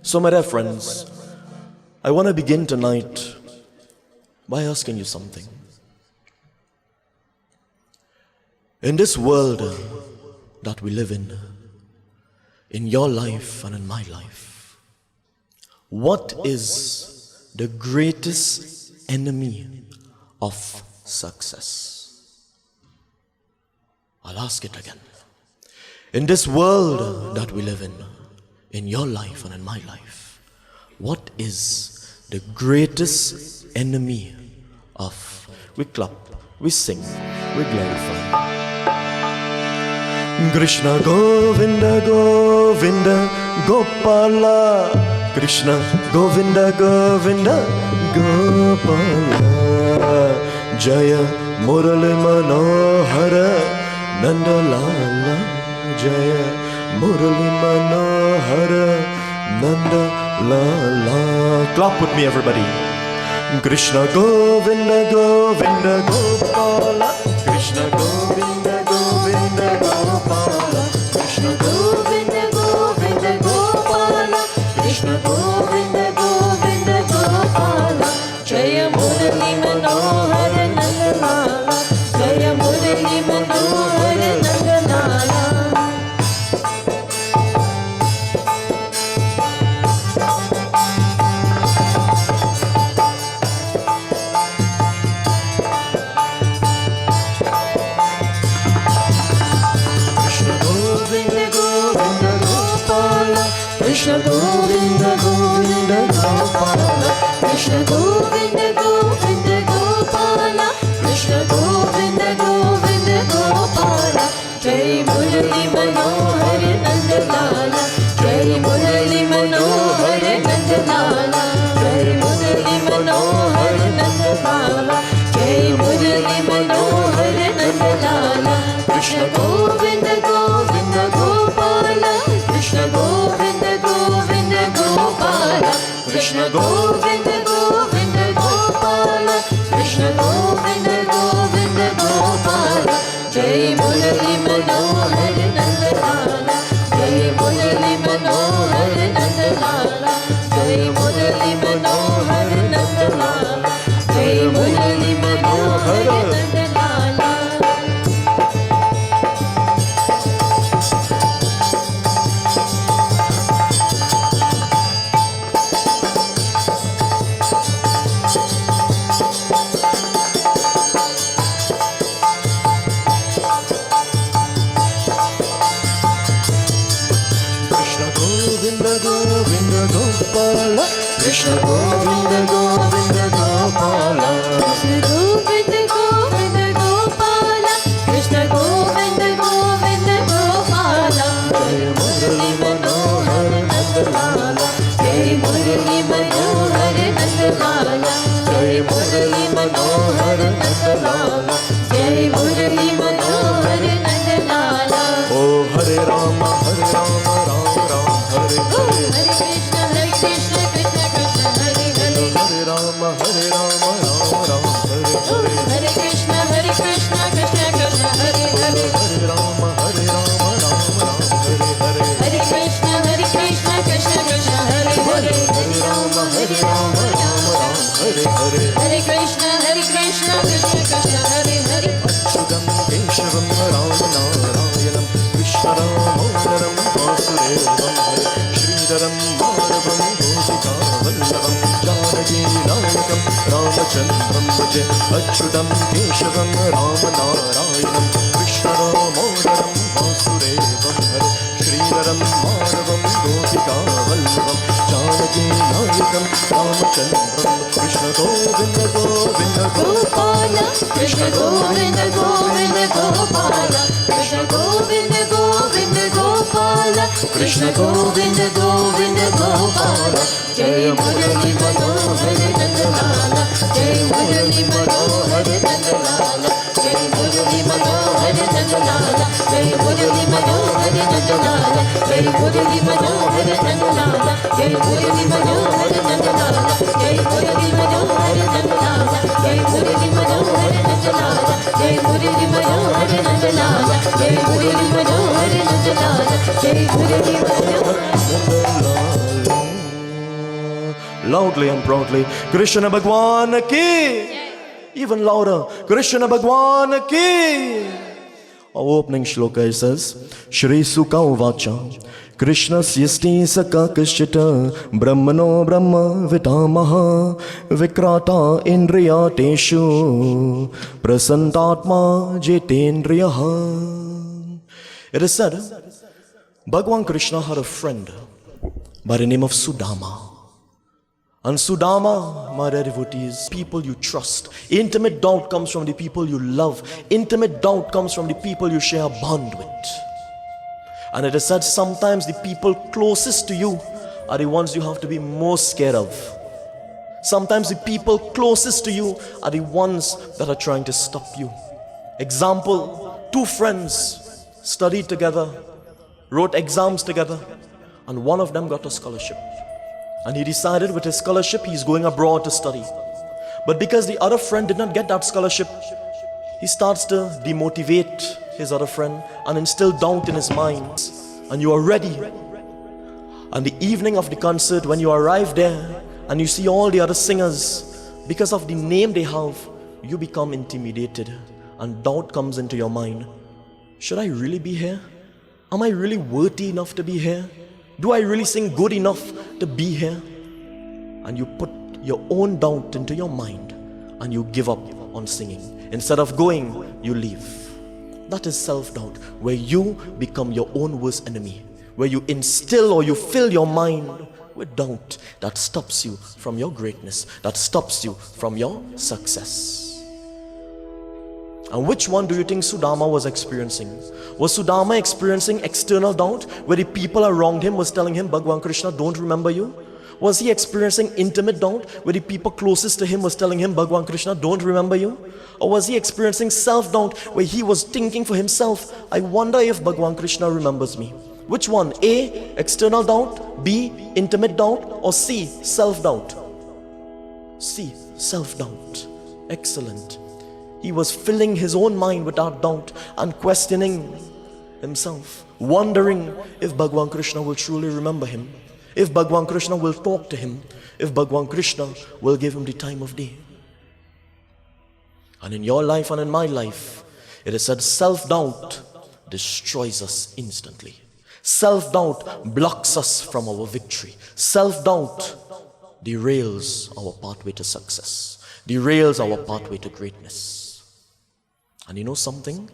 So my dear friends, I want to begin tonight by asking you something. In this world that we live in your life and in my life, what is the greatest enemy of success? I'll ask it again. In this world that we live in your life and in my life, what is the greatest enemy of? We clap, we sing, we glorify. Krishna Govinda Govinda Gopala, Krishna Govinda Govinda Gopala, Jaya Murali Manohara Nandalala, Jaya Murali Manohara Nandalala. Clap with me, everybody. Krishna Govinda Govinda Gopala, Krishna Govinda Govinda Gopala, Krishna Govinda Govinda Gopala, Krishna Govinda Govinda Gopala, Jaya Murali Manohara Nandalala, Jaya Murali Manohara Nandalala. Krishna Govinda Govinda Gopala, Krishna Govinda Govinda Gopala, Krishna Govinda Govinda Gopala, Jai Murali Manohara Nandalala, Jai Murali Manohara Nandalala, Jai Murali Manohara Nandalala, Jai Murali Manohara Nandalala, Krishna Govinda Govinda Gopala, Krishna Govinda Govinda Gopala, Krishna Govinda Govinda Gopala, Krishna Govinda Govinda Gopala, Jai Murali Manohara Nandalala, Jai Murali Manohara Nandalala, Jai Murali Manohara Nandalala, Jai Murali Manohara Nandalala. Krishna Govinda Govinda Gopala, Krishna Govinda Govinda Gopala, Krishna Govinda Govinda Gopala, Jai Murali Manohara Nandalala, Jai Murali Manohara Nandalala, Jai Murali Manohara Nandalala, Jai Murali Manohara Nandalala. Oh Hare Rama Hare Rama Rama Rama Hare Hare, Hare Krishna Krishna Krishna Hare Rama Hare Rama Rama Rama Hare Hare, Hare Krishna Krishna Krishna Hare Hare, Hare Rama Hare Rama Rama Rama Hare Hare, Hare Krishna Krishna Krishna Hare Hare, Hare Rama Hare Rama Rama Rama Hare Hare, Hare Krishna Krishna Krishna Hare Hare. Sudam Keshavam Ram Narayanam Krishna Damodaram Vasudevam Hare, Sridharam Madhavam Gopika Vallavam Janaki Nayakam Ramachandram Bhaje, Achyutam Keshavam Ram Narayanam Krishna Damodaram Vasudevam Hare, Sridharam Madhavam Gopika Vallavam Janaki Nayakam Ramachandram. Krishna Govinda Govinda Gopala, Krishna Govinda Govinda Gopala, Krishna Govinda Govinda Gopala, Krishna Govinda Govinda Gopala, Jai Murali Manohara Nandalala, Jai Murali Manohara Nandalala, Jai Murali Manohara Nandalala, Jai Murali Manohara Nandalala, Jai Murali Manohara Nandalala, Jai Murali Manohara Nandalala, Jai Murali Manohara Nandalala, Jai Murali Manohara Nandalala, Jai Murali Manohara Nandalala, Jai Murali Manohara Nandalala, Jai Murali Manohara Nandalala. loudly and proudly. Krishna Bhagwan ki. Even louder. Krishna Bhagwan ki. Our opening shloka says, Shri Sukha Uvacha Krishna Syasti Saka Kishita Brahmano Brahma Vitamaha Vikrata Indriya Teshu Prasantatma Jitendriyaha. It is said, Bhagwan Krishna had a friend by the name of Sudama. And Sudama, my dear devotees, people you trust. Intimate doubt comes from the people you love. Intimate doubt comes from the people you share a bond with. And it is said sometimes the people closest to you are the ones you have to be most scared of. Sometimes the people closest to you are the ones that are trying to stop you. Example, two friends studied together, wrote exams together, and one of them got a scholarship. And he decided with his scholarship he's going abroad to study. But because the other friend did not get that scholarship, he starts to demotivate his other friend and instill doubt in his mind. And you are ready. And the evening of the concert, when you arrive there and you see all the other singers, because of the name they have, you become intimidated and doubt comes into your mind. Should I really be here? Am I really worthy enough to be here? Do I really sing good enough to be here? And you put your own doubt into your mind and you give up on singing. Instead of going, you leave. That is self-doubt, where you become your own worst enemy, where you instill or you fill your mind with doubt that stops you from your greatness, that stops you from your success. And which one do you think Sudama was experiencing? Was Sudama experiencing external doubt, where the people around him was telling him, Bhagwan Krishna don't remember you? Was he experiencing intimate doubt, where the people closest to him was telling him, Bhagwan Krishna don't remember you? Or was he experiencing self-doubt, where he was thinking for himself, I wonder if Bhagwan Krishna remembers me? Which one? A, external doubt, B, intimate doubt, or C, self-doubt? C, self-doubt. Excellent. He was filling his own mind with that doubt and questioning himself, wondering if Bhagwan Krishna will truly remember him, if Bhagwan Krishna will talk to him, if Bhagwan Krishna will give him the time of day. And in your life and in my life, it is said self-doubt destroys us instantly. Self-doubt blocks us from our victory. Self-doubt derails our pathway to success, derails our pathway to greatness. And you know something?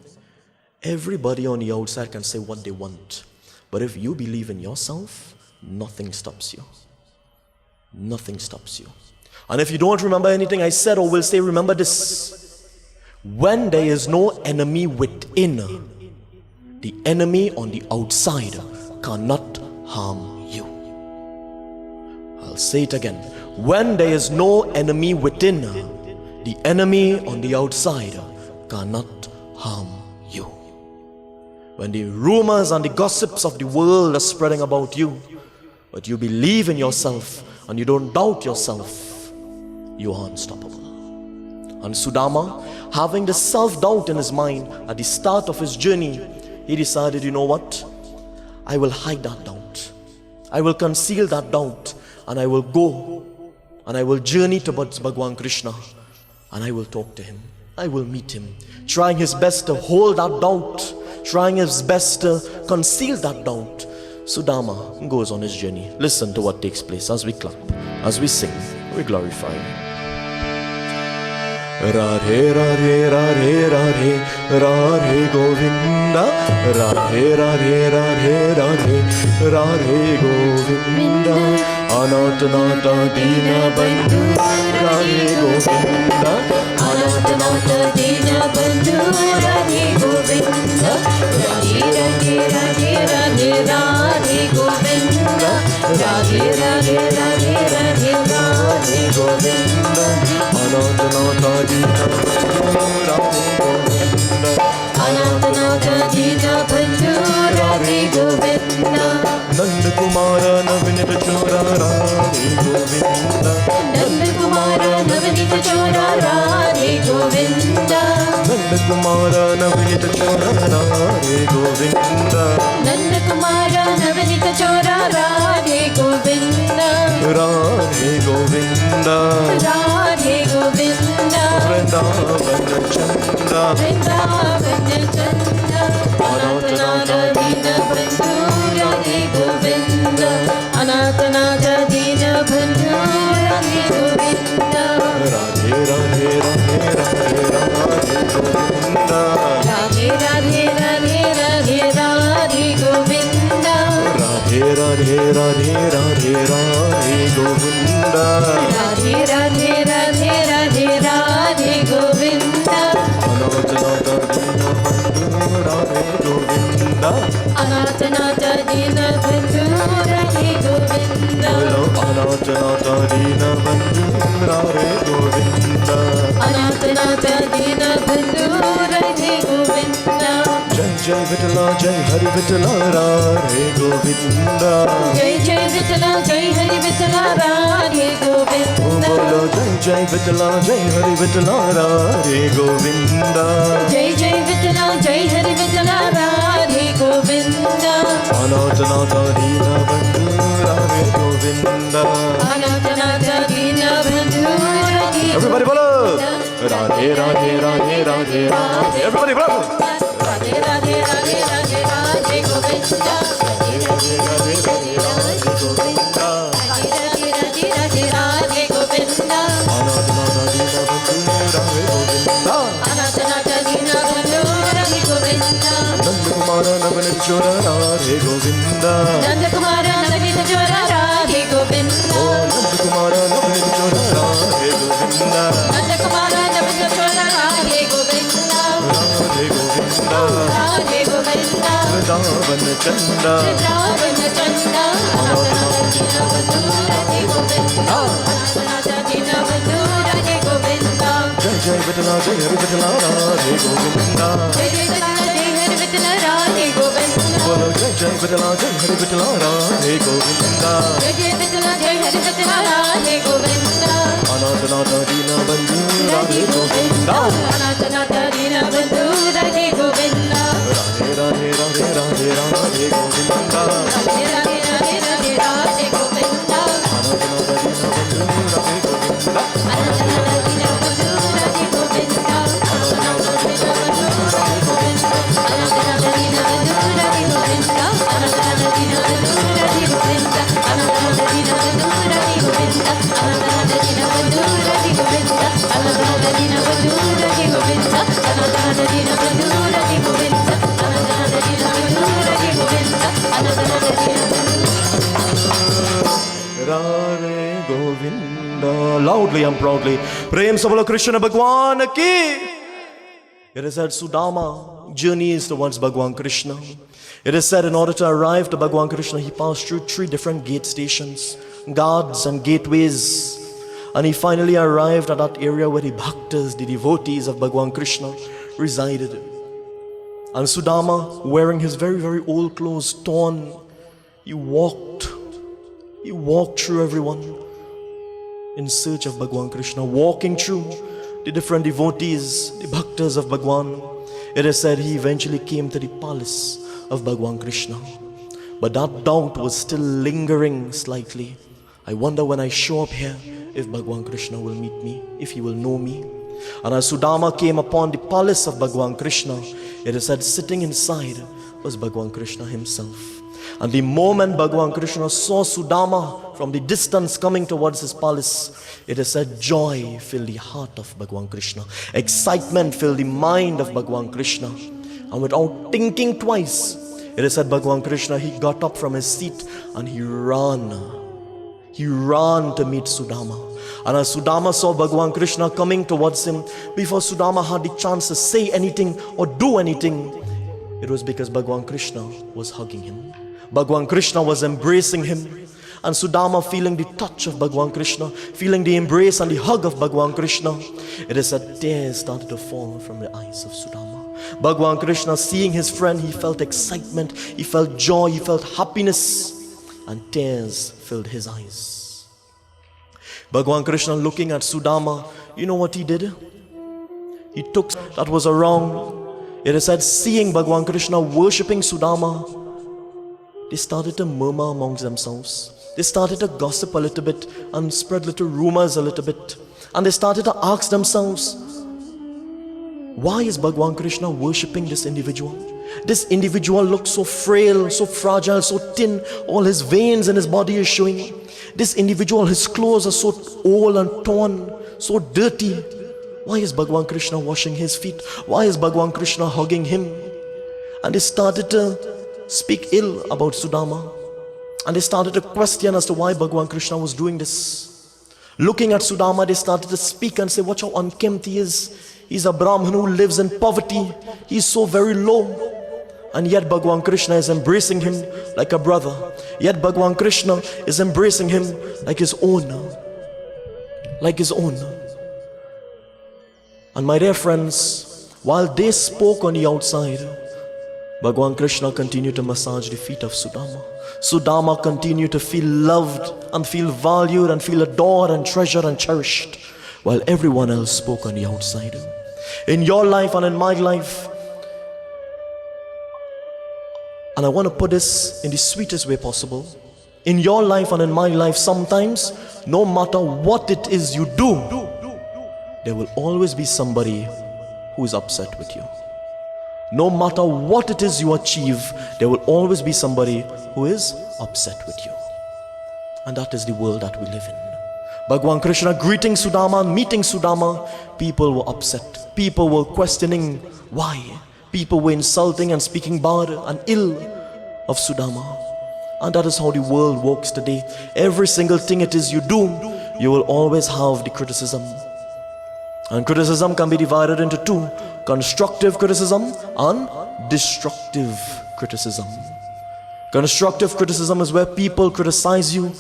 Everybody on the outside can say what they want. But if you believe in yourself, nothing stops you. Nothing stops you. And if you don't remember anything I said or will say, remember this. When there is no enemy within, the enemy on the outside cannot harm you. I'll say it again. When there is no enemy within, the enemy on the outside cannot harm you. When the rumors and the gossips of the world are spreading about you, but you believe in yourself and you don't doubt yourself, you are unstoppable. And Sudama, having the self-doubt in his mind at the start of his journey, he decided, you know what? I will hide that doubt. I will conceal that doubt, and I will go and I will journey towards Bhagwan Krishna and I will talk to him. I will meet him, trying his best to hold that doubt, trying his best to conceal that doubt. Sudama goes on his journey. Listen to what takes place as we clap, as we sing, we glorify him. Radhe Radhe Radhe Radhe Radhe Govinda, Radhe Radhe Radhe Radhe Radhe Govinda, Anatanata Dina Bandhu, Radhe Govinda, Anatanata Dina Bandhu, Radhe Govinda, Radhe Radhe Radhe Radhe Radhe Govinda, Radhe Radhe Radhe Radhe Radhe Govinda, Anatanata Dina Bandhu, Radhe Govinda, Nand Kumara Navinita Chora Radhe Govinda, Nand Kumara Navinita Chora Radhe Govinda, Nand Kumara Navinita Chora Radhe Govinda, Nand Kumara Navinita Chora Radhe Govinda, Radhe Govinda, Radhe Govinda, Vrindavan Chanda, Vrindavan Chanda, Anathanatha Dina Bandhu, Radhe Govinda, Anathanatha Dina Bandhu, Radhe Govinda, Radhe Radhe Radhe Radhe Radhe Govinda, Radhe Radhe Radhe Radhe Radhe Govinda, Radhe Radhe Radhe Radhe Radhe Govinda, Radhe Radhe Radhe Radhe Radhe Govinda, Anathanatha Dina Bandhu Radhe Govinda, Anathanatha Dina Bandhu, Radhe Govinda, Anathanatha Dina Bandhu Radhe Govinda, Anathanatha Dina Bandhu, Radhe Govinda, Jai Jai Vitala Jai Hari Vitala Radhe Govinda, Jai Jai Vitala Jai Hari Vitala Radhe Govinda, Bolo Jai Jai Vitala Jai Hari Vitala Radhe Govinda, Jai Jai Vitala Jai Hari Vitala Radhe Govinda, Anathanatha Dina Bandhu Radhe Govinda. Anathanatha Dina Bandhu, Radhe Everybody bolo Radhe Radhe Radhe Radhe Radhe. Everybody bolo Radhe Radhe Radhe Radhe Radhe Govinda, Radhe Radhe Radhe Radhe Radhe Govinda, Radhe Radhe Radhe Radhe Radhe Govinda, Anathanatha Dina Bandhu Radhe Govinda, Anathanatha Dina Bandhu, Radhe Govinda, Nandakumara Navanachora Radhe Govinda, Nandakumara Navanachora Radhe Govinda, Nandakumara Navanachora Radhe Govinda, Nandakumara Navanachora Radhe Govinda, Radhe Govinda, Radhe Govinda, Vrindavan Chanda, Vrindavan Chanda, Anathanatha Dina Bandhu, Radhe Govinda, Anathanatha Dina Bandhu, Radhe Govinda, Jai Jai Vitala Jai Hari Vitala Radhe Govinda, Jai Jai Vitala Jai Hari Vitala Radhe Govinda, Bolo Jai Jai Vitala Jai Hari Vitala Radhe Govinda, Jai Jai Vitala Jai Hari Vitala Radhe Govinda, Anathanatha Dina Bandhu Radhe Govinda, Anathanatha Dina Bandhu, Radhe Govinda, Radhe Radhe Radhe Radhe Radhe Govinda, Radhe Radhe Radhe Radhe Radhe Govinda, Anathanatha Dina Bandhu Radhe Govinda, Anathanatha Dina Bandhu Radhe Govinda, Anathanatha Dina Bandhu Radhe Govinda, Anathanatha Dina Bandhu Radhe Govinda, Anathanatha Dina Bandhu Radhe Govinda, Anathanatha Dina Bandhu Radhe Govinda, Anathanatha Dina Bandhu Radhe Govinda, Anathanatha Dina Bandhu Radhe Govinda, Anathanatha Dina Bandhu Radhe Govinda, Anathanatha Dina Radhe Govinda. Loudly and proudly, Prem Sabala Krishna Bhagwan ki. It is said Sudama journeys towards Bhagwan Krishna. It is said in order to arrive to Bhagwan Krishna, he passed through 3 different gate stations, guards and gateways. And he finally arrived at that area where the bhaktas, the devotees of Bhagwan Krishna resided. And Sudama, wearing his very, very old clothes, torn, he walked through everyone in search of Bhagwan Krishna, walking through the different devotees, the bhaktas of Bhagwan. It is said he eventually came to the palace of Bhagwan Krishna. But that doubt was still lingering slightly. I wonder when I show up here if Bhagwan Krishna will meet me, if he will know me. And as Sudama came upon the palace of Bhagwan Krishna, it is said sitting inside was Bhagwan Krishna himself. And the moment Bhagwan Krishna saw Sudama from the distance coming towards his palace, it is said joy filled the heart of Bhagwan Krishna. Excitement filled the mind of Bhagwan Krishna. And without thinking twice, it is said Bhagwan Krishna, he got up from his seat and he ran. He ran to meet Sudama. And as Sudama saw Bhagwan Krishna coming towards him, before Sudama had the chance to say anything or do anything, it was because Bhagwan Krishna was hugging him. Bhagwan Krishna was embracing him. And Sudama, feeling the touch of Bhagwan Krishna, feeling the embrace and the hug of Bhagwan Krishna, it is said tears started to fall from the eyes of Sudama. Bhagwan Krishna, seeing his friend, he felt excitement, he felt joy, he felt happiness, and tears filled his eyes. Bhagwan Krishna, looking at Sudama, you know what he did? He took that was around. It is said, seeing Bhagwan Krishna worshipping Sudama, they started to murmur amongst themselves. They started to gossip a little bit and spread little rumors a little bit. And they started to ask themselves, why is Bhagwan Krishna worshipping this individual? This individual looks so frail, so fragile, so thin. All his veins in his body is showing. This individual, his clothes are so old and torn, so dirty. Why is Bhagwan Krishna washing his feet? Why is Bhagwan Krishna hugging him? And they started to speak ill about Sudama. And they started to question as to why Bhagwan Krishna was doing this. Looking at Sudama, they started to speak and say, watch how unkempt he is. He's a Brahmin who lives in poverty. He's so very low. And yet Bhagwan Krishna is embracing him like a brother. Yet Bhagwan Krishna is embracing him like his own. Like his own. And my dear friends, while they spoke on the outside, Bhagwan Krishna continued to massage the feet of Sudama. Sudama continued to feel loved and feel valued and feel adored and treasured and cherished, while everyone else spoke on the outside. In your life and in my life, and I want to put this in the sweetest way possible, in your life and in my life, sometimes, no matter what it is you do, there will always be somebody who is upset with you. No matter what it is you achieve, there will always be somebody who is upset with you. And that is the world that we live in. Bhagwan Krishna greeting Sudama and meeting Sudama, people were upset. People were questioning why. People were insulting and speaking bad and ill of Sudama. And that is how the world works today. Every single thing it is you do, you will always have the criticism. And criticism can be divided into two: constructive criticism and destructive criticism. Constructive criticism is where people criticize you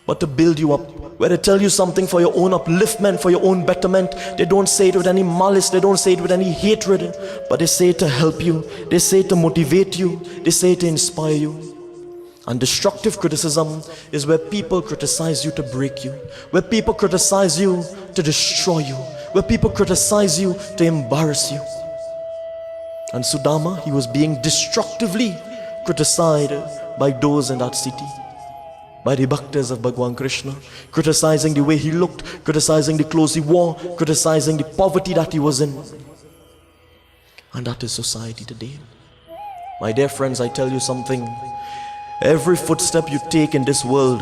but to build you up, where they tell you something for your own upliftment, for your own betterment. They don't say it with any malice, they don't say it with any hatred, but they say it to help you, they say it to motivate you, they say it to inspire you. And destructive criticism is where people criticize you to break you, where people criticize you to destroy you, where people criticize you to embarrass you. And Sudama, he was being destructively criticized by those in that city, by the bhaktas of Bhagwan Krishna, criticizing the way he looked, criticizing the clothes he wore, criticizing the poverty that he was in. And that is society today. My dear friends, I tell you something. Every footstep you take in this world,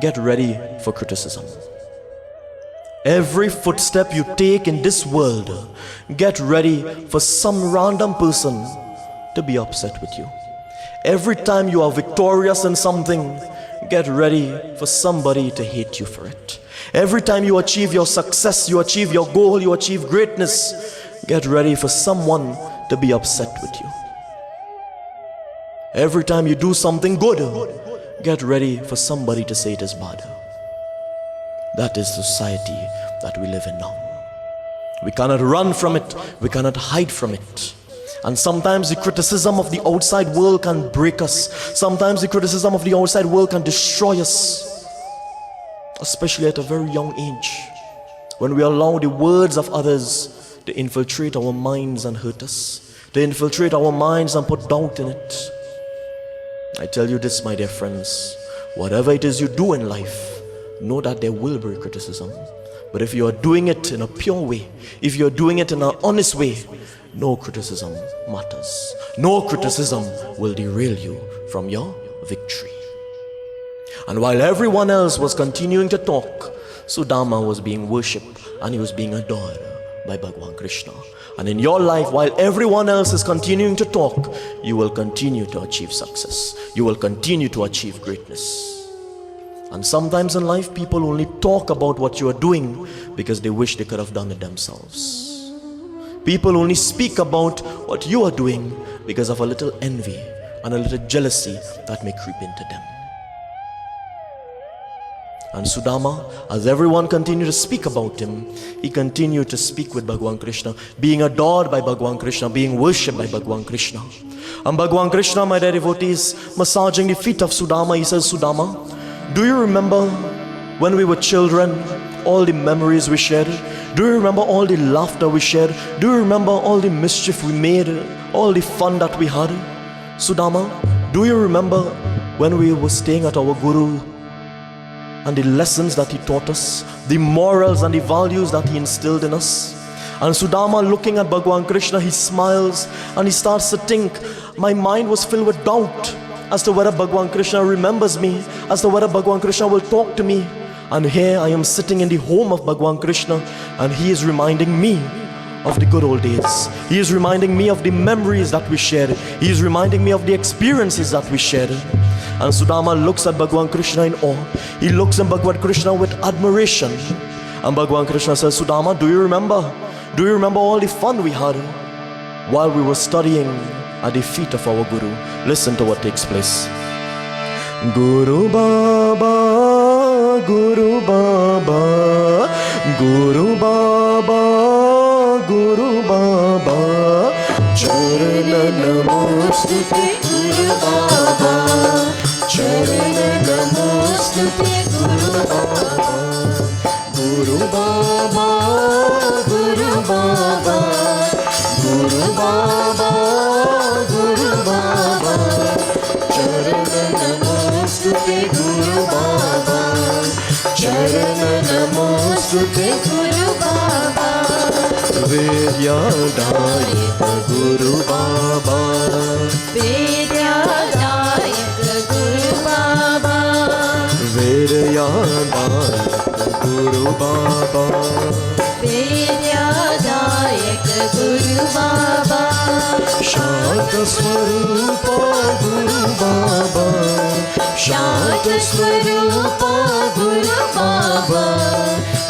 get ready for criticism. Every footstep you take in this world, get ready for some random person to be upset with you. Every time you are victorious in something, get ready for somebody to hate you for it. Every time you achieve your success, you achieve your goal, you achieve greatness, get ready for someone to be upset with you. Every time you do something good, get ready for somebody to say it is bad. That is the society that we live in now. We cannot run from it, we cannot hide from it. And sometimes the criticism of the outside world can break us. Sometimes the criticism of the outside world can destroy us, especially at a very young age, when we allow the words of others to infiltrate our minds and hurt us, to infiltrate our minds and put doubt in it. I tell you this, my dear friends, whatever it is you do in life, know that there will be criticism. But if you are doing it in a pure way, if you are doing it in an honest way, no criticism matters. No criticism will derail you from your victory. And while everyone else was continuing to talk, Sudama was being worshipped and he was being adored by Bhagwan Krishna. And in your life, while everyone else is continuing to talk, you will continue to achieve success. You will continue to achieve greatness. And sometimes in life, people only talk about what you are doing because they wish they could have done it themselves. People only speak about what you are doing because of a little envy and a little jealousy that may creep into them. And Sudama, as everyone continued to speak about him, he continued to speak with Bhagwan Krishna, being adored by Bhagwan Krishna, being worshipped by Bhagwan Krishna. And Bhagwan Krishna, my dear devotees, massaging the feet of Sudama, he says, Sudama, do you remember when we were children, all the memories we shared? Do you remember all the laughter we shared? Do you remember all the mischief we made, all the fun that we had? Sudama, do you remember when we were staying at our Guru, and the lessons that he taught us, the morals and the values that he instilled in us. And Sudama, looking at Bhagwan Krishna, he smiles and he starts to think. My mind was filled with doubt as to whether Bhagwan Krishna remembers me, as to whether Bhagwan Krishna will talk to me. And here I am sitting in the home of Bhagwan Krishna, and he is reminding me of the good old days. He is reminding me of the memories that we shared. He is reminding me of the experiences that we shared. And Sudama looks at Bhagwan Krishna in awe. He looks at Bhagwan Krishna with admiration. And Bhagwan Krishna says, Sudama, do you remember? Do you remember all the fun we had while we were studying at the feet of our Guru? Listen to what takes place. Guru Baba, Guru Baba, Guru Baba, Guru Baba, Charana Namostute Guru Baba, Charana Namostute Guru Baba, Guru Baba, Guru Baba, Guru Baba, Guru Baba, Charana Namostute Guru Baba, Charana Namostute Guru Baba, Vidyadayak Guru Baba, Vidyadayak Guru Baba, Vidyadayak Guru Baba, Vidyadayak Guru Baba, Shanta Swarupa Guru Baba, Shanta Swarupa Guru Baba,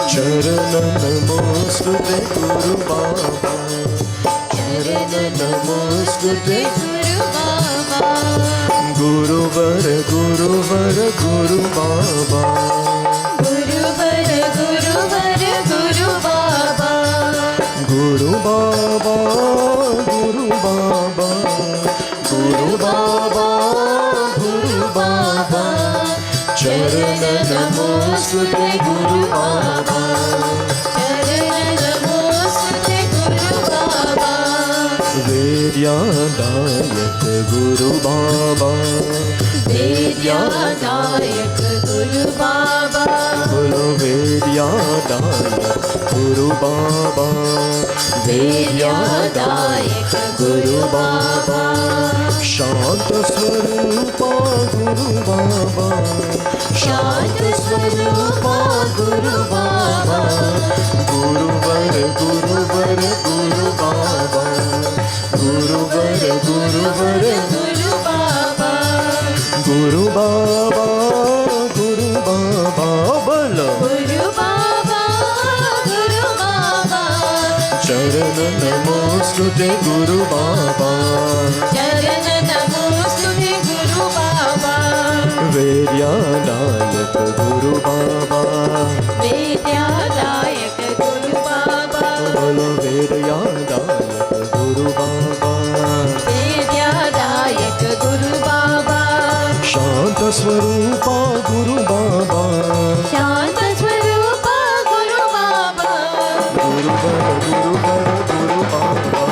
Charana Namostute Guru Baba, Charana Namostute Guru Baba, Guru Vara Guru Vara Guru Baba, Guru Vara Guru Vara Guru Baba, Guru Baba, Guru Baba, Guru Baba, Guru Baba, Charana Namostute Guru Baba, Charana Namostute Guru Baba, Vidyadayak Guru Baba, Vidyadayak Guru Baba, Bolo Vidyadayak Guru Baba, Vidyadayak Guru Baba, Shanta Swarupa Guru Baba, Shanta Swarupa Guru Baba, Guru Vara Guru Vara Guru Baba, Guru Vara Guru Vara Guru Baba, Guru Baba, Guru Baba, Bolo Guru Baba, Guru Baba, Charana Namostute Guru Baba, Charana Namostute Guru Baba, Vidyadayak Guru Baba, Vidyadayak Guru Baba, Bolo Vidyadayak Guru Baba, Vidyadayak Guru Baba, Shanta Swarupa Guru Baba, Shanta Swarupa Guru Baba, Guru Vara Guru Vara Guru Baba,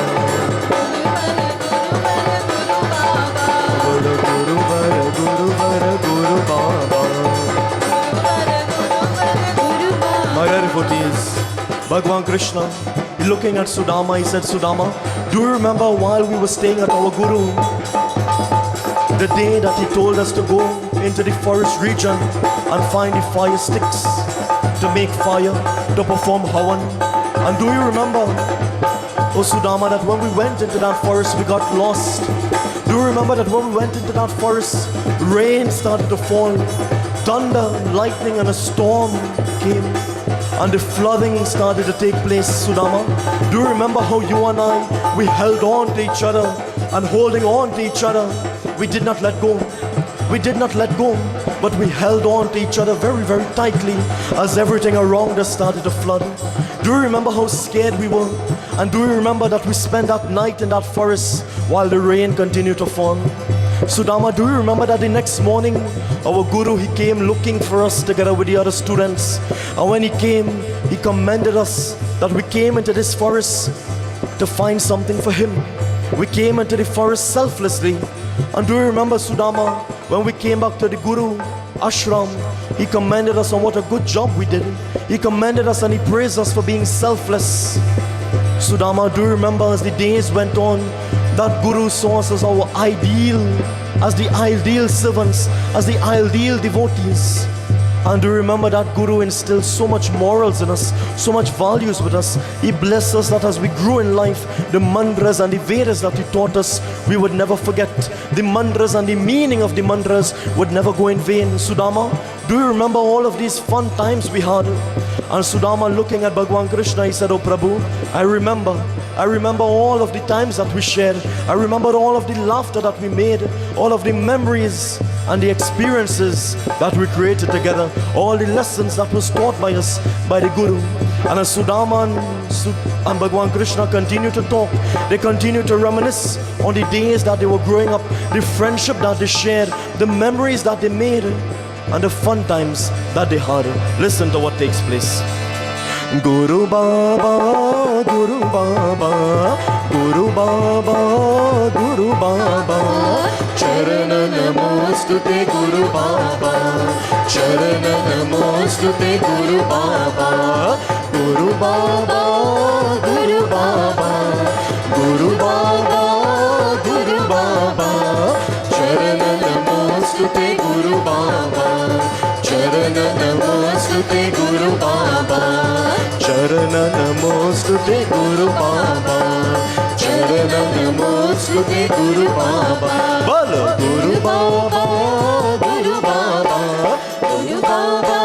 Guru Vara Guru Vara Guru Baba, my dear devotees, Bhagwan Krishna, looking at Sudama, he said, Sudama, do you remember while we were staying at our Guru, the day that he told us to go into the forest region and find the fire sticks to make fire, to perform Havan? And do you remember, oh Sudama, that when we went into that forest, we got lost? Do you remember that when we went into that forest, rain started to fall, thunder, lightning, and a storm came, and the flooding started to take place, Sudama? Do you remember how you and I, we held on to each other, and holding on to each other, we did not let go. We did not let go, but we held on to each other very, very tightly as everything around us started to flood. Do you remember how scared we were? And do you remember that we spent that night in that forest while the rain continued to fall? Sudama, do you remember that the next morning, our Guru, he came looking for us together with the other students. And when he came, he commended us that we came into this forest to find something for him. We came into the forest selflessly And do you remember Sudama, when we came back to the Guru Ashram, he commended us on what a good job we did. He commended us and he praised us for being selfless. Sudama, do you remember as the days went on, that Guru saw us as our ideal, as the ideal servants, as the ideal devotees. And do you remember that Guru instilled so much morals in us, so much values with us. He blessed us that as we grew in life, the mantras and the Vedas that he taught us, we would never forget. The mantras and the meaning of the mantras would never go in vain. Sudama, do you remember all of these fun times we had? And Sudama, looking at Bhagwan Krishna, he said, "Oh Prabhu, I remember all of the times that we shared. I remember all of the laughter that we made, all of the memories and the experiences that we created together, all the lessons that was taught by us, by the Guru." And as Sudama and Bhagwan Krishna continue to talk, they continue to reminisce on the days that they were growing up, the friendship that they shared, the memories that they made, and the fun times that they had. Listen to what takes place. Guru Baba, Guru Baba, Guru Baba, Guru Baba, Charana Namostute Guru Baba, Charana Namostute Guru Baba, Guru Baba, Guru Baba, Guru Baba, Guru Baba, Charana Namostute Guru Baba, Charana Namostute Guru Baba, Charana Namostute Guru Baba, Charana Namostute Guru Baba, Bala Guru Baba, Guru Baba, Guru Baba,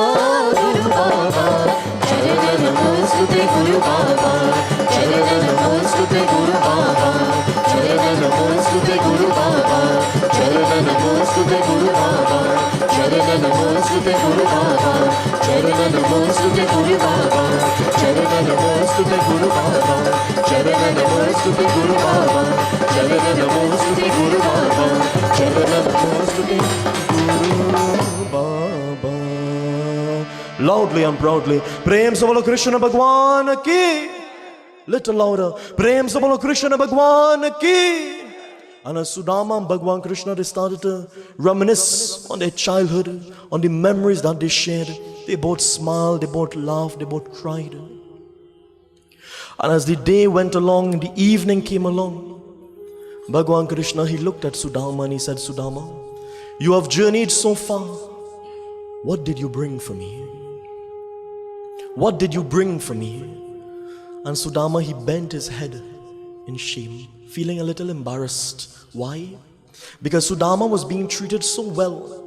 Guru Baba, Charana Namostute Guru Baba, Charana Namostute Guru Baba, Charana Namostute Guru Baba, Charana Namostute Guru Baba, Charana Namostute Guru Baba, Charana Namostute Guru Baba, Charana Namostute Guru Baba, Charana Namostute Guru Baba, Charana Namostute Guru Baba, Charana Namostute Guru Baba. Loudly and proudly, Prem se bolo Krishna Bhagwan ki. Little louder, Prem se bolo Krishna Bhagwan ki. And as Sudama and Bhagwan Krishna, they started to reminisce on their childhood, on the memories that they shared. They both smiled, they both laughed, they both cried. And as the day went along, the evening came along, Bhagwan Krishna, he looked at Sudama and he said, "Sudama, you have journeyed so far. What did you bring for me? What did you bring for me?" And Sudama, he bent his head in shame, feeling a little embarrassed. Why? Because Sudama was being treated so well.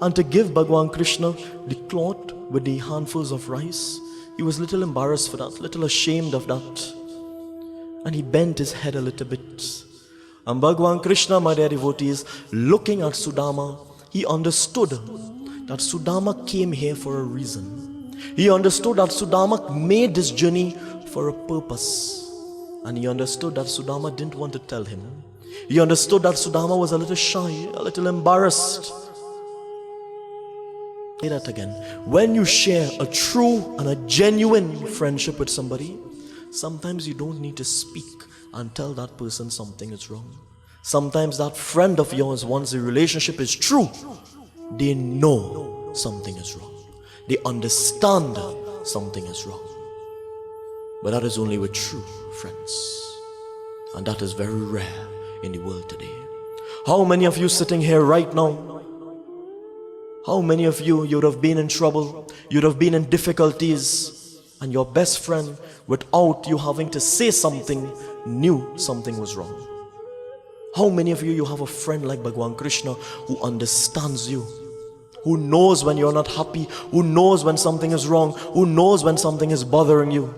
And to give Bhagwan Krishna the cloth with the handfuls of rice, he was a little embarrassed for that, little ashamed of that. And he bent his head a little bit. And Bhagwan Krishna, my dear devotees, looking at Sudama, he understood that Sudama came here for a reason. He understood that Sudama made this journey for a purpose. And he understood that Sudama didn't want to tell him. He understood that Sudama was a little shy, a little embarrassed. Say that again. When you share a true and a genuine friendship with somebody, sometimes you don't need to speak and tell that person something is wrong. Sometimes that friend of yours, once the relationship is true, they know something is wrong. They understand something is wrong. But that is only with true friends. And that is very rare in the world today. How many of you sitting here right now, how many of you, you would have been in trouble, you'd have been in difficulties, and your best friend, without you having to say something, knew something was wrong? How many of you have a friend like Bhagwan Krishna who understands you, who knows when you're not happy, who knows when something is wrong, who knows when something is bothering you?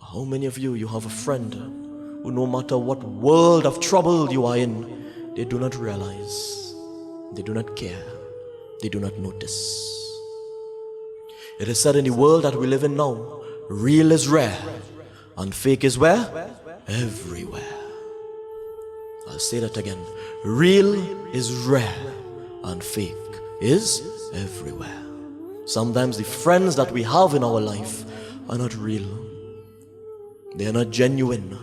How many of you have a friend who, no matter what world of trouble you are in, they do not realize, they do not care, they do not notice? It is said in the world that we live in now, real is rare and fake is where? Everywhere. I'll say that again. Real is rare and fake is everywhere. Sometimes the friends that we have in our life are not real. They are not genuine.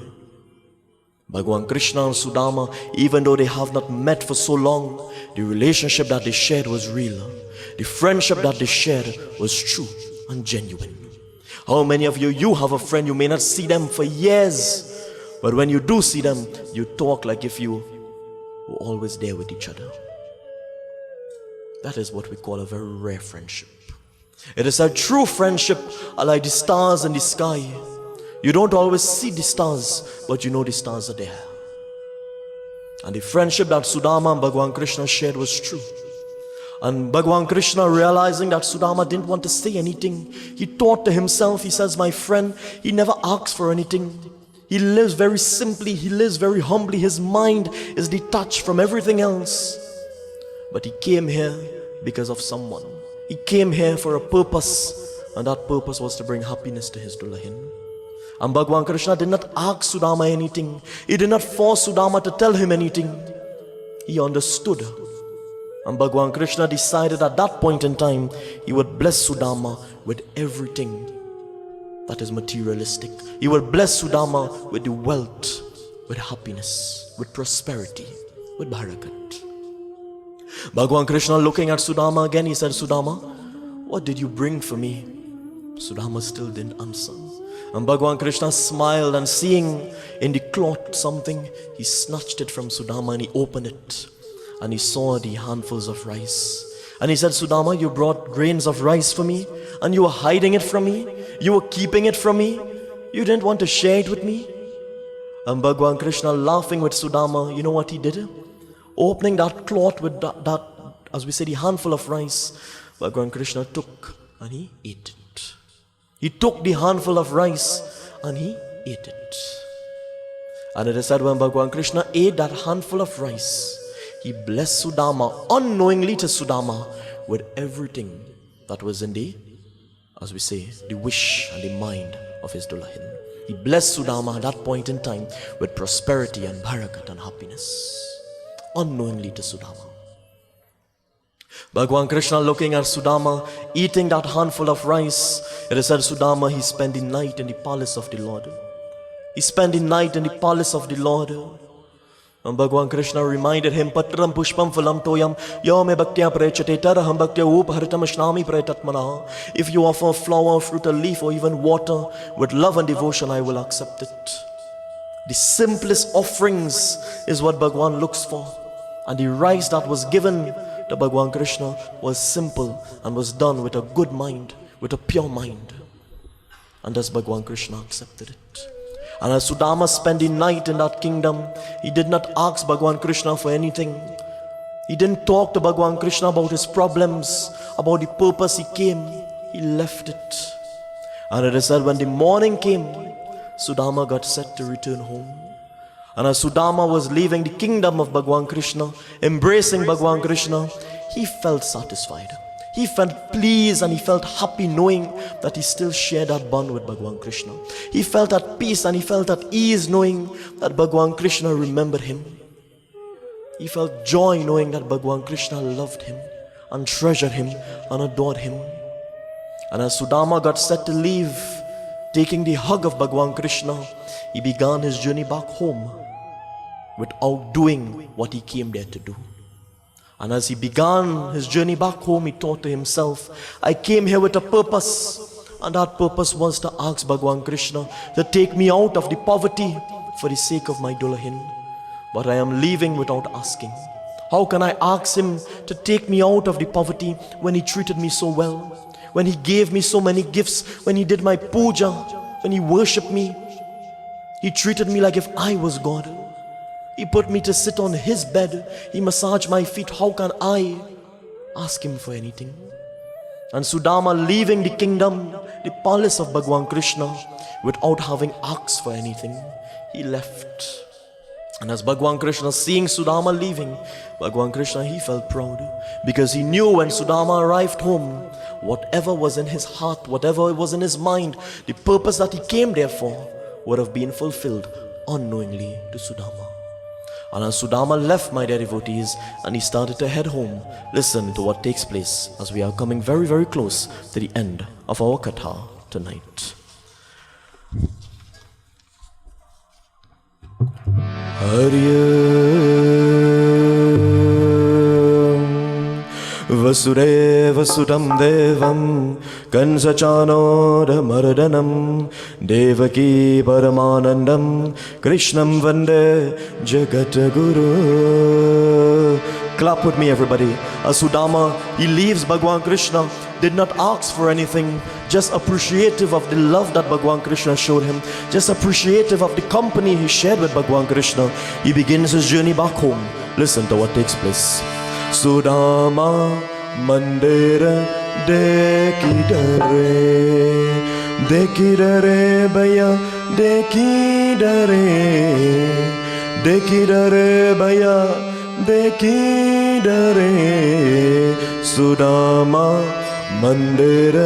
Bhagwan Krishna and Sudama, even though they have not met for so long, the relationship that they shared was real. The friendship that they shared was true and genuine. How many of you have a friend, you may not see them for years, but when you do see them, you talk like if you were always there with each other. That is what we call a very rare friendship. It is a true friendship, like the stars in the sky. You don't always see the stars, but you know the stars are there. And the friendship that Sudama and Bhagwan Krishna shared was true. And Bhagwan Krishna, realizing that Sudama didn't want to say anything, he thought to himself, he says, my friend, he never asks for anything. He lives very simply, he lives very humbly, his mind is detached from everything else. But he came here because of someone. He came here for a purpose, and that purpose was to bring happiness to his Dulahin. And Bhagwan Krishna did not ask Sudama anything. He did not force Sudama to tell him anything. He understood. And Bhagwan Krishna decided at that point in time, he would bless Sudama with everything that is materialistic. He would bless Sudama with the wealth, with happiness, with prosperity, with barakat. Bhagwan Krishna, looking at Sudama again, he said, Sudama, what did you bring for me? Sudama still didn't answer. And Bhagwan Krishna smiled, and seeing in the cloth something, he snatched it from Sudama and he opened it. And he saw the handfuls of rice. And he said, Sudama, you brought grains of rice for me, and you were hiding it from me. You were keeping it from me. You didn't want to share it with me. And Bhagwan Krishna, laughing with Sudama, you know what he did? Opening that cloth with that, as we say, the handful of rice, Bhagwan Krishna took and he ate it. He took the handful of rice and he ate it. And it is said when Bhagwan Krishna ate that handful of rice, he blessed Sudama, unknowingly to Sudama, with everything that was in the, as we say, the wish and the mind of his Dulahin. He blessed Sudama at that point in time with prosperity and barakat and happiness, unknowingly to Sudama. Bhagwan Krishna, looking at Sudama eating that handful of rice, it is said Sudama, he spent the night in the palace of the Lord. He spent the night in the palace of the Lord. And Bhagwan Krishna reminded him, Patram pushpam phalam toyam yome bhaktya prechate taraham bhaktya upaharitam ashnami pretatmana. If you offer a flower, fruit, a leaf, or even water with love and devotion, I will accept it. The simplest offerings is what Bhagwan looks for. And the rice that was given to Bhagwan Krishna was simple and was done with a good mind, with a pure mind. And thus Bhagwan Krishna accepted it. And as Sudama spent the night in that kingdom, he did not ask Bhagwan Krishna for anything. He didn't talk to Bhagwan Krishna about his problems, about the purpose he came. He left it. And it is said when the morning came, Sudama got set to return home. And as Sudama was leaving the kingdom of Bhagwan Krishna, embracing Bhagwan Krishna, he felt satisfied. He felt pleased and he felt happy knowing that he still shared that bond with Bhagwan Krishna. He felt at peace and he felt at ease knowing that Bhagwan Krishna remembered him. He felt joy knowing that Bhagwan Krishna loved him and treasured him and adored him. And as Sudama got set to leave, taking the hug of Bhagwan Krishna, he began his journey back home without doing what he came there to do. And as he began his journey back home, he thought to himself, I came here with a purpose, and that purpose was to ask Bhagwan Krishna to take me out of the poverty for the sake of my Dulahin. But I am leaving without asking. How can I ask him to take me out of the poverty when he treated me so well? When he gave me so many gifts, when he did my puja, when he worshipped me? He treated me like if I was God. He put me to sit on his bed. He massaged my feet. How can I ask him for anything? And Sudama, leaving the kingdom, the palace of Bhagwan Krishna, without having asked for anything, he left. And as Bhagwan Krishna, seeing Sudama leaving, Bhagwan Krishna, he felt proud, because he knew when Sudama arrived home, whatever was in his heart, whatever was in his mind, the purpose that he came there for would have been fulfilled unknowingly to Sudama. And as Sudama left, my dear devotees, and he started to head home, listen to what takes place as we are coming very, very close to the end of our katha tonight. Vasudevasudam devam Kansachanodamaradanam Devaki Paramanandam Krishnam Vande Jagataguru. Clap with me, everybody. Sudama, he leaves Bhagwan Krishna, did not ask for anything, just appreciative of the love that Bhagwan Krishna showed him, just appreciative of the company he shared with Bhagwan Krishna. He begins his journey back home. Listen to what takes place. Sudama Mandir Dekidare Baya Dekidare Baya Dekidare Sudama Mandir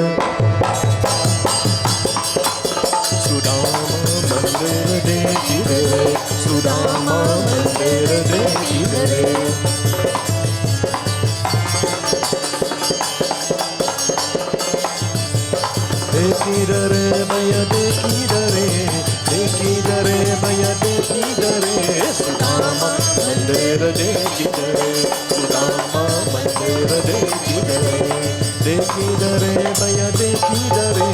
Dekidare Sudama Mandir Dekidare Dekidare Baya Dekidare Dekidare Baya Dekidare Sudama Mandir Dekidare Sudama Mandir Dekidare Dekidare Baya Dekidare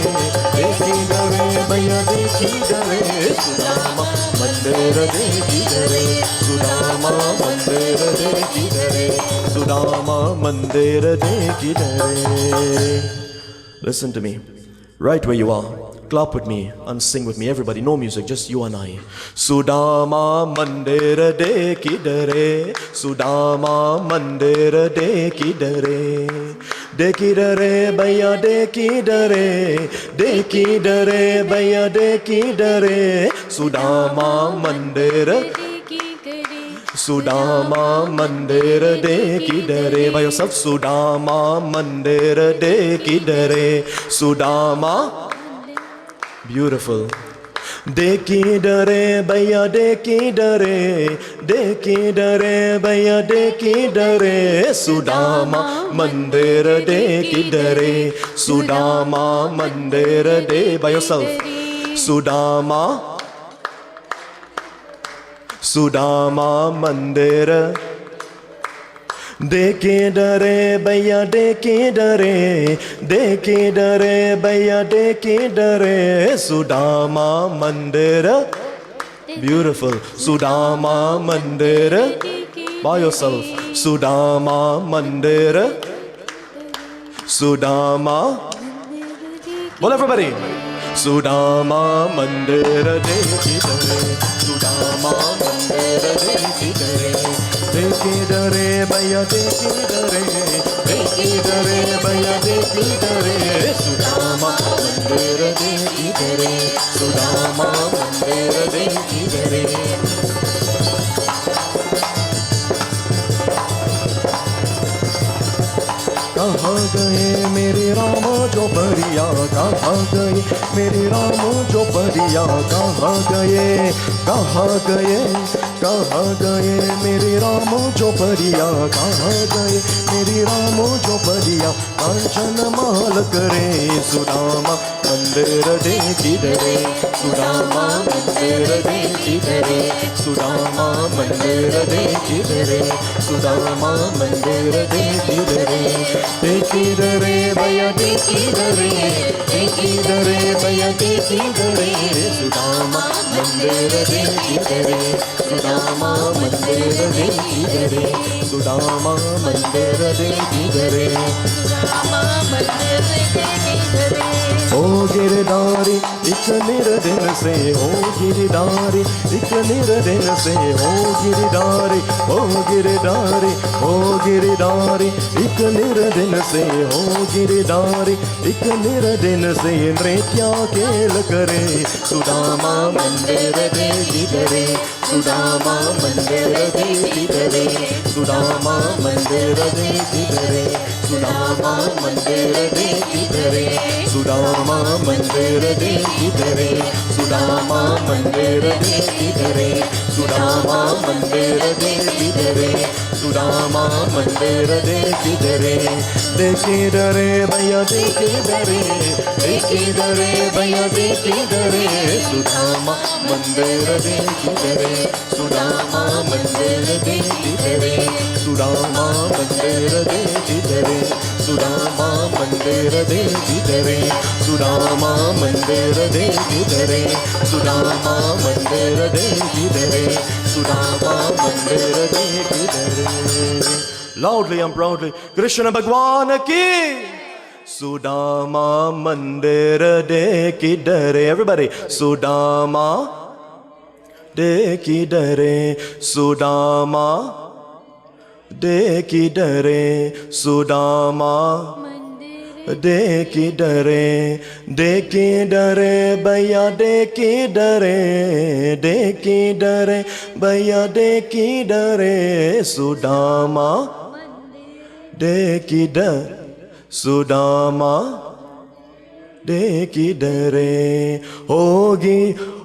Dekidare Baya Dekidare Sudama Mandir Dekidare Sudama Mandir Dekidare Sudama Mandir Dekidare. Listen to me. Right where you are, clap with me and sing with me. Everybody, no music, just you and I. Sudama Mandir Dekidare Sudama Mandir Dekidare Dekidare Baya Dekidare Dekidare Baya Dekidare Sudama Mandir Sudama Mandir Dekidare. By yourself. Sudama Mandir Dekidare Sudama. Beautiful. Dekidare Baya Dekidare Dekidare Baya Dekidare Sudama Mandir Dekidare Sudama Mandir De. By yourself. Sudama Sudama Mandir Dekidare Baya Dekidare Dekidare Baya Dekidare Sudama Mandir. Beautiful. Sudama Mandir. By yourself. Sudama Mandir Sudama. Well, everybody. Sudama Mandir Dekidare Sudama Mandir Dekidare Dekidare Baya Dekidare Dekidare Baya Dekidare Sudama Mandir Dekidare Sudama Mandir Dekidare. कहाँ गए मेरे राम जो परिया कहाँ गए मेरे राम जो परिया कहाँ गए कहाँ गए कहाँ गए मेरे राम जो परिया कहाँ गए मेरे राम जो परिया कांचन माल करे सुदामा मंदिर देखिदरे सुदामा मंदिर देखिदरे सुदामा मंदिर देखिदरे सुदामा मंदिर देखिदरे देखिदरे भैया देखिदरे देखिदरे भैया देखिदरे सुदामा मंदिर देखिदरे सुदामा मंदिर देखिदरे सुदामा मंदिर देखिदरे सुदामा मंदिर देखिदरे। ओ गिरधारी एक निर्दिन से ओ गिरधारी एक निर्दिन से ओ गिरधारी ओ गिरधारी ओ गिरधारी एक निर्दिन से ओ गिरधारी एक निर्दिन से नृत्या खेल करे सुदामा मंदिर देखिदरे सुदामा मंदिर देखिदरे सुदामा मंदिर देखिदरे सुदामा मंदिर देखिदरे Sudama Sudama Mandir de Kidare, Sudama Mandir de Kidare, Sudama Mandir de Kidare, Sudama Mandir de Kidare, de Kidare Bhaiya de Kidare, de Kidare Bhaiya de Kidare, Sudama Mandir de Kidare, Sudama Mandir de Kidare, Sudama Mandir de Kidare, Sudama Mandir de Kidare, Sudama Mandir de Kidare, Sudama Mandir de Kidare, Sudama Mandir de Kidare. Loudly and proudly, Krishna Bhagwan ki Sudama Mandir de Kidare. Everybody, Sudama de Kidare, Sudama de Kidare, Sudama de Kidare, de Kidare Bhaiya de Kidare, de Kidare Bhaiya de Kidare, Sudama de Kidare, Sudama de Kidare.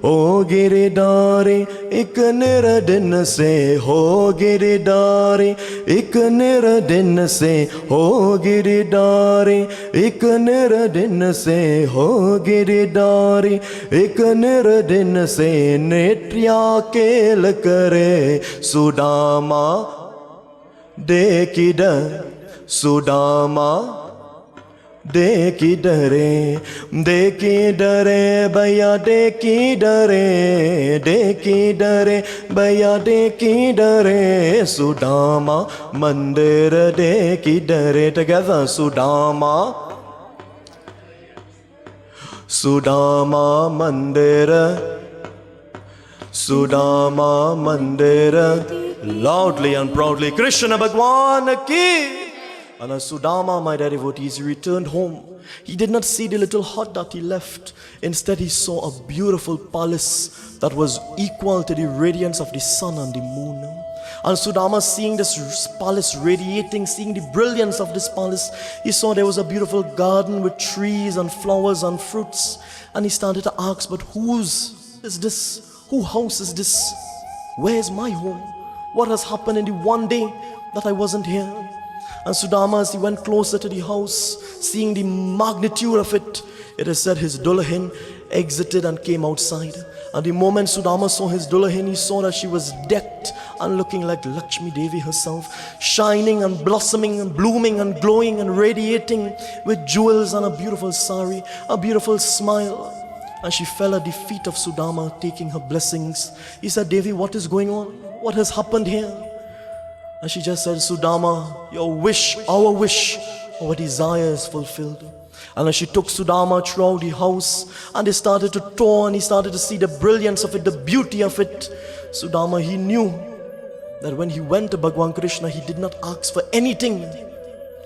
हो गिरधारी एक निरदिन से, हो गिरधारी एक निरदिन से, हो गिरधारी एक निरदिन से, हो गिरधारी एक निरदिन से, नेत्रिया केल करे Sudama de Kidare, Sudama de Kidare, de Kidare Bhaiya de Kidare, de Kidare Bhaiya de Kidare, Sudama Mandir de Kidare. Together, Sudama, Sudama Mandir, Sudama Mandir. Loudly and proudly, Krishna Bhagwan ki. And as Sudama, my dear devotees, he returned home. He did not see the little hut that he left. Instead, he saw a beautiful palace that was equal to the radiance of the sun and the moon. And Sudama, seeing this palace radiating, seeing the brilliance of this palace, he saw there was a beautiful garden with trees and flowers and fruits. And he started to ask, but whose is this? Whose house is this? Where is my home? What has happened in the one day that I wasn't here? And Sudama, as he went closer to the house, seeing the magnitude of it, it is said his dulahin exited and came outside. And the moment Sudama saw his dulahin, he saw that she was decked and looking like Lakshmi Devi herself, shining and blossoming and blooming and glowing and radiating with jewels and a beautiful sari, a beautiful smile. And she fell at the feet of Sudama, taking her blessings. He said, Devi, what is going on? What has happened here? And she just said, Sudama, your wish, our desire is fulfilled. And as she took Sudama throughout the house, and they started to tour, and he started to see the brilliance of it, the beauty of it. Sudama, he knew that when he went to Bhagwan Krishna, he did not ask for anything.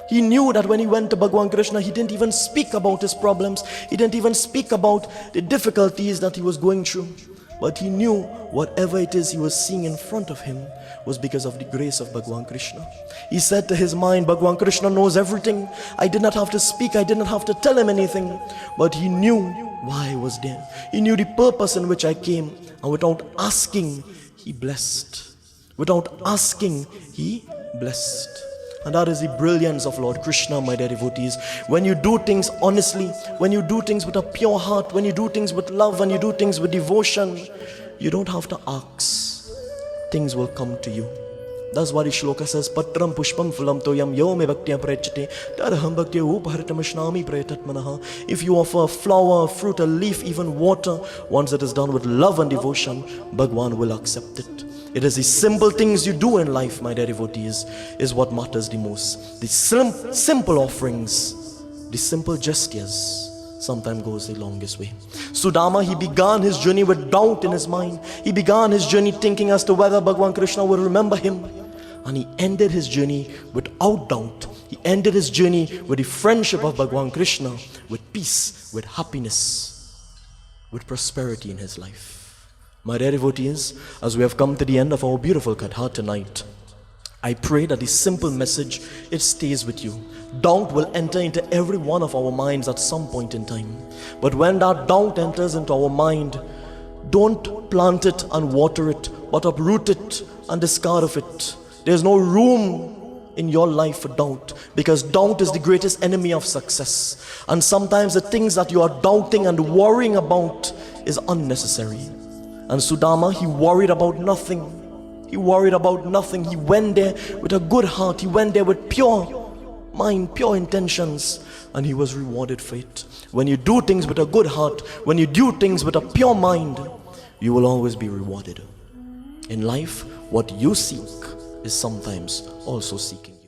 He knew that when he went to Bhagwan Krishna, he didn't even speak about his problems. He didn't even speak about the difficulties that he was going through. But he knew whatever it is he was seeing in front of him was because of the grace of Bhagwan Krishna. He said to his mind, Bhagwan Krishna knows everything. I did not have to speak, I did not have to tell him anything. But he knew why I was there. He knew the purpose in which I came. And without asking, he blessed. Without asking, he blessed. And that is the brilliance of Lord Krishna, my dear devotees. When you do things honestly, when you do things with a pure heart, when you do things with love, when you do things with devotion, you don't have to ask. Things will come to you. That's why the shloka says, Patram pushpam phulam toyam yo me bhaktya prayachate taraham bhaktya upaharitamshnami prayatatmanaha. If you offer a flower, a fruit, a leaf, even water, once it is done with love and devotion, Bhagwan will accept it. It is the simple things you do in life, my dear devotees, is what matters the most. The simple offerings, the simple gestures, sometimes goes the longest way. Sudama, he began his journey with doubt in his mind. He began his journey thinking as to whether Bhagwan Krishna would remember him. And he ended his journey without doubt. He ended his journey with the friendship of Bhagwan Krishna, with peace, with happiness, with prosperity in his life. My dear devotees, as we have come to the end of our beautiful Katha tonight, I pray that this simple message, it stays with you. Doubt will enter into every one of our minds at some point in time. But when that doubt enters into our mind, don't plant it and water it, but uproot it and discard of it. There's no room in your life for doubt, because doubt is the greatest enemy of success. And sometimes the things that you are doubting and worrying about is unnecessary. And Sudama, he worried about nothing. He worried about nothing. He went there with a good heart. He went there with pure mind, pure intentions, and he was rewarded for it. When you do things with a good heart, when you do things with a pure mind, you will always be rewarded. In life, what you seek is sometimes also seeking you.